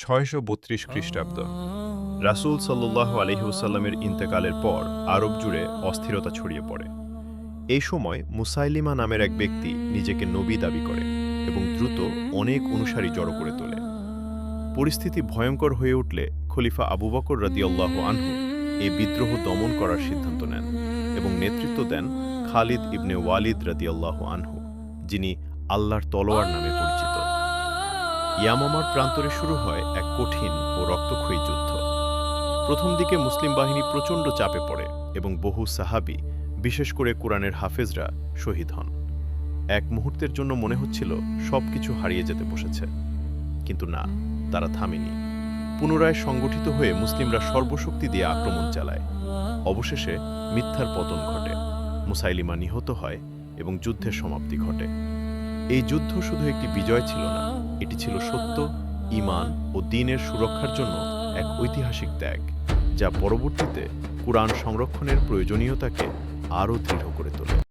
632 খ্রিস্টাব্দ। রাসূল সাল্লাল্লাহু আলাইহি ওয়াসাল্লামের ইন্তেকালের পর আরব জুড়ে অস্থিরতা ছড়িয়ে পড়ে। এই সময় মুসাইলিমা নামের এক ব্যক্তি নিজেকে নবী দাবি করে এবং দ্রুত অনেক অনুসারী জড়ো করে তোলে। পরিস্থিতি ভয়ঙ্কর হয়ে উঠলে খলিফা আবু বকর রাদিয়াল্লাহু আনহু এই বিদ্রোহ দমন করার সিদ্ধান্ত নেন এবং নেতৃত্ব দেন খালিদ ইবনে ওয়ালিদ রাদিয়াল্লাহু আনহু, যিনি আল্লাহর তলোয়ার নামে পরিচিত। ইয়ামামার প্রান্তরে শুরু হয় এক কঠিন ও রক্তক্ষয়ী যুদ্ধ। প্রথম দিকে মুসলিম বাহিনী প্রচণ্ড চাপে পড়ে এবং বহু সাহাবী, বিশেষ করে কোরআনের হাফেজরা শহীদ হন। এক মুহূর্তের জন্য মনে হচ্ছিল সবকিছু হারিয়ে যেতে বসেছে, কিন্তু না, তারা থামেনি। পুনরায় সংগঠিত হয়ে মুসলিমরা সর্বশক্তি দিয়ে আক্রমণ চালায়। অবশেষে মিথ্যার পতন ঘটে, মুসাইলিমা নিহত হয় এবং যুদ্ধের সমাপ্তি ঘটে। এই যুদ্ধ শুধু একটি বিজয় ছিল না, এটি ছিল সত্য, ঈমান ও দ্বীনের সুরক্ষার জন্য এক ঐতিহাসিক ত্যাগ, যা পরবর্তীতে কুরআন সংরক্ষণের প্রয়োজনীয়তাকে আরও দৃঢ় করে তোলে।